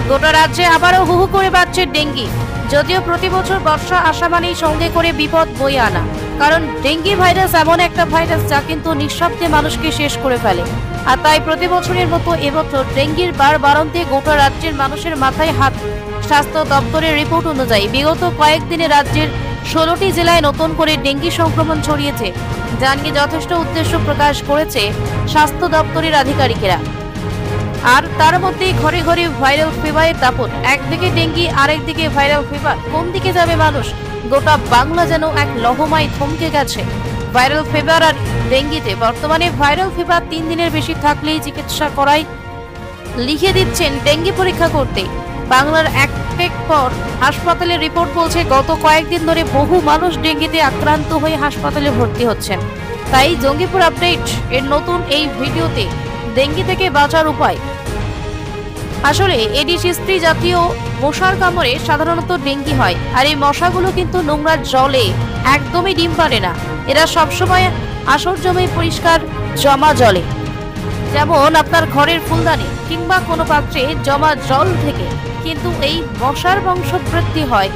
গোটা রাজ্যে আবারও হু হু করে বাড়ছে ডেঙ্গি। যদিও প্রতি বছর বর্ষা আসা মানেই সঙ্গে করে বিপদ বয়ে আনা, কারণ ডেঙ্গি ভাইরাস এমন একটা ভাইরাস যা কিন্তু নিঃশব্দে মানুষকে শেষ করে ফেলে। আর তাই প্রতি বছরের মতো এবছর ডেঙ্গির বাড়ন্তে গোটা রাজ্যের মানুষের মাথায় হাত। স্বাস্থ্য দপ্তরের রিপোর্ট অনুযায়ী বিগত কয়েকদিনে রাজ্যের 16টি জেলায় নতুন করে ডেঙ্গি সংক্রমণ ছড়িয়েছে, যা নিয়ে যথেষ্ট উদ্বেগ প্রকাশ করেছে স্বাস্থ্য দপ্তরের আধিকারিকেরা। আর তার মধ্যে ঘরে ঘরে ভাইরাল ফিভারের দাপট। একদিকে ডেঙ্গি, আরেকদিকে ভাইরাল ফিভার। কোন দিকে যাবে মানুষ? গোটা বাংলা যেন এক লহমায় থমকে গেছে ভাইরাল ফিভার আর ডেঙ্গিতে। বর্তমানে ভাইরাল ফিভার 3 দিনের বেশি থাকলেই চিকিৎসা করাই লিখে দিচ্ছেন ডেঙ্গি পরীক্ষা করতে। বাংলার এক পর হাসপাতালের রিপোর্ট বলছে গত কয়েকদিন ধরে বহু মানুষ ডেঙ্গিতে আক্রান্ত হয়ে হাসপাতালে ভর্তি হচ্ছেন। তাই জঙ্গিপুর আপডেট এর নতুন এই ভিডিওতে ডেঙ্গি থেকে বাঁচার উপায়। আসলে এডিস ইস্ত্রি জাতীয় মশার কামড়ে সাধারণত ডেঙ্গি হয়, আর এই মশাগুলো কিন্তু নোংরা জলে একদমই ডিম পারে না। এরা সবসময় আসর জমে পরিষ্কার জমা জলে, যেমন আপনার ঘরের ফুলদানি কিংবা কোনো পাত্রে জমা জল থেকে কিন্তু এই মশার বংশবৃদ্ধি হয়।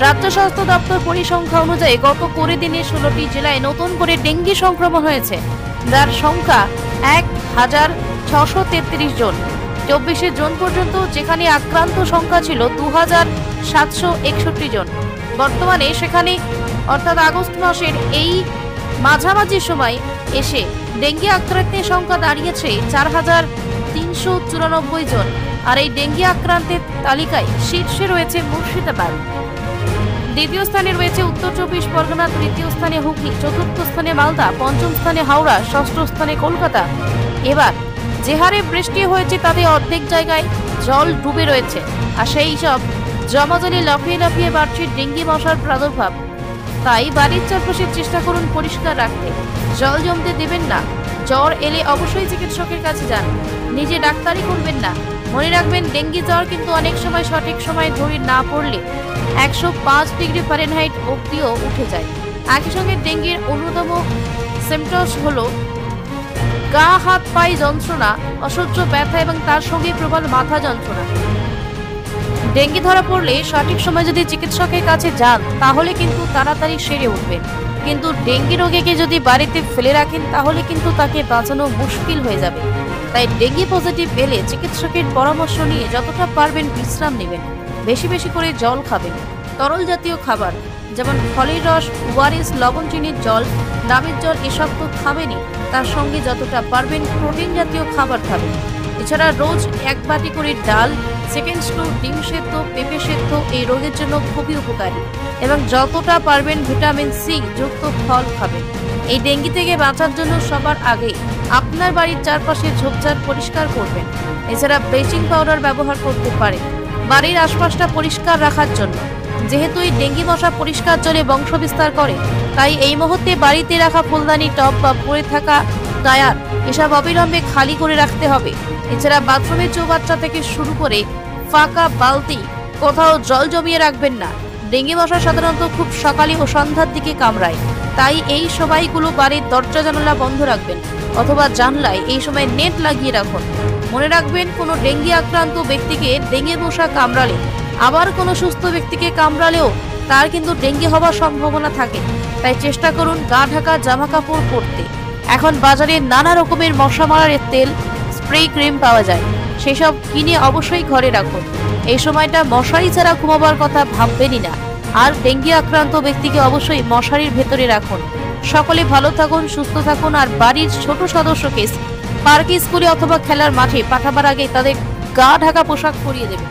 রাজ্য স্বাস্থ্য দপ্তর পরিসংখ্যা অনুযায়ী গত 20 দিনে 16টি জেলায় নতুন করে ডেঙ্গি সংক্রমণ হয়েছে, যার সংখ্যা 1633 জন। 24শে জুন পর্যন্ত যেখানে আক্রান্ত সংখ্যা ছিল 2761 জন। বর্তমানে সেখানে অর্থাৎ আগস্ট মাসের এই মাঝামাঝি সময় এসে ডেঙ্গি আক্রান্তের সংখ্যা দাঁড়িয়েছে 4394 জন। আর এই ডেঙ্গি আক্রান্তের তালিকায় শীর্ষে রয়েছে মুর্শিদাবাদ, দ্বিতীয় স্থানে রয়েছে উত্তর 24 পরগনা, তৃতীয় স্থানে হুগলি, চতুর্থ স্থানে মালদা, পঞ্চম স্থানে হাওড়া, ষষ্ঠ স্থানে কলকাতা। এবার যে হারে বৃষ্টি হয়েছে তাতে অর্ধেক জায়গায় জল ডুবে রয়েছে, আর সেই সব জমা জলে লাফিয়ে লাফিয়ে বাড়ছে ডেঙ্গি মশার প্রাদুর্ভাব। তাই বাড়ির চারপাশে চেষ্টা করুন পরিষ্কার রাখতে, জল জমতে দেবেন না। জ্বর এলে অবশ্যই চিকিৎসকের কাছে যান, নিজে ডাক্তারি করবেন না। মনে রাখবেন ডেঙ্গি জ্বর কিন্তু অনেক সময় সঠিক সময় ধরে না পড়লে 105 ডিগ্রি ফারেনহাইট অবধিও উঠে যায়। একই সঙ্গে ডেঙ্গির অন্যতম সিমটমস হলো গা হাত পায়ে যন্ত্রণা, অসহ্য ব্যথা এবং তার সঙ্গে প্রবল মাথা যন্ত্রণা। ডেঙ্গি ধরা পড়লে সঠিক সময় যদি চিকিৎসকের কাছে যান তাহলে কিন্তু তাড়াতাড়ি সেরে উঠবেন, কিন্তু ডেঙ্গি রোগীকে যদি বাড়িতে ফেলে রাখেন তাহলে কিন্তু তাকে বাঁচানো মুশকিল হয়ে যাবে। তাই ডেঙ্গি পজিটিভ এলে চিকিৎসকের পরামর্শ নিয়ে যতটা পারবেন বিশ্রাম নেবেন, বেশি বেশি করে জল খাবেন, তরল জাতীয় খাবার যেমন ফলের রস, ওআরএস, লবণ চিনির জল, ডাবের জল এসব তো খাবেনই, তার সঙ্গে যতটা পারবেন প্রোটিন জাতীয় খাবার খাবেন। এছাড়া রোজ 1 বাটি করে ডাল, সেকেন্ড স্টু, ডিম সেদ্ধ, পেঁপে সেদ্ধ এই রোগের জন্য খুবই উপকারী, এবং যতটা পারবেন ভিটামিন সি যুক্ত ফল খাবেন। এই ডেঙ্গি থেকে বাঁচার জন্য সবার আগে আপনার বাড়ির চারপাশে ঝোপঝাড় পরিষ্কার করবেন। এছাড়া ব্লিচিং পাউডার ব্যবহার করতে পারেন বাড়ির আশপাশটা পরিষ্কার রাখার জন্য। যেহেতু এই ডেঙ্গি মশা পরিষ্কার জলে বংশ বিস্তার করে, তাই এই মুহূর্তে বাড়িতে রাখা ফুলদানি, টব বা পড়ে থাকা টায়ার এসব অবিলম্বে খালি করে রাখতে হবে। এছাড়া বাথরুমের চৌবাচ্চা থেকে শুরু করে ফাঁকা বালতি কোথাও জল জমিয়ে রাখবেন না। ডেঙ্গি মশা সাধারণত খুব সকালে ও সন্ধ্যার দিকে কামড়ায়, তাই এই সময়গুলো বাড়ির দরজা জানালা বন্ধ রাখবেন, অথবা জানলায় এই সময় নেট লাগিয়ে রাখুন। মনে রাখবেন কোনো ডেঙ্গি আক্রান্ত ব্যক্তিকে ডেঙ্গি মশা কামড়ালে, আবার কোনো সুস্থ ব্যক্তিকে কামড়ালেও তার কিন্তু ডেঙ্গি হওয়ার সম্ভাবনা থাকে। তাই চেষ্টা করুন গা ঢাকা জামা কাপড় পরতে। এখন বাজারে নানা রকমের মশা মারার তেল, স্প্রে, ক্রিম পাওয়া যায়, সেসব কিনে অবশ্যই ঘরে রাখুন। এই সময়টা মশারি ছাড়া ঘুমাবার কথা ভাববেনই না। আর ডেঙ্গি আক্রান্ত ব্যক্তিকে অবশ্যই মশারির ভেতরে রাখুন। সকলে ভালো থাকুন, সুস্থ থাকুন, আর বাড়ির ছোট সদস্যকে পার্কে, স্কুলে অথবা খেলার মাঠে পাঠাবার আগে তাদের গা ঢাকা পোশাক পরিয়ে দেবেন।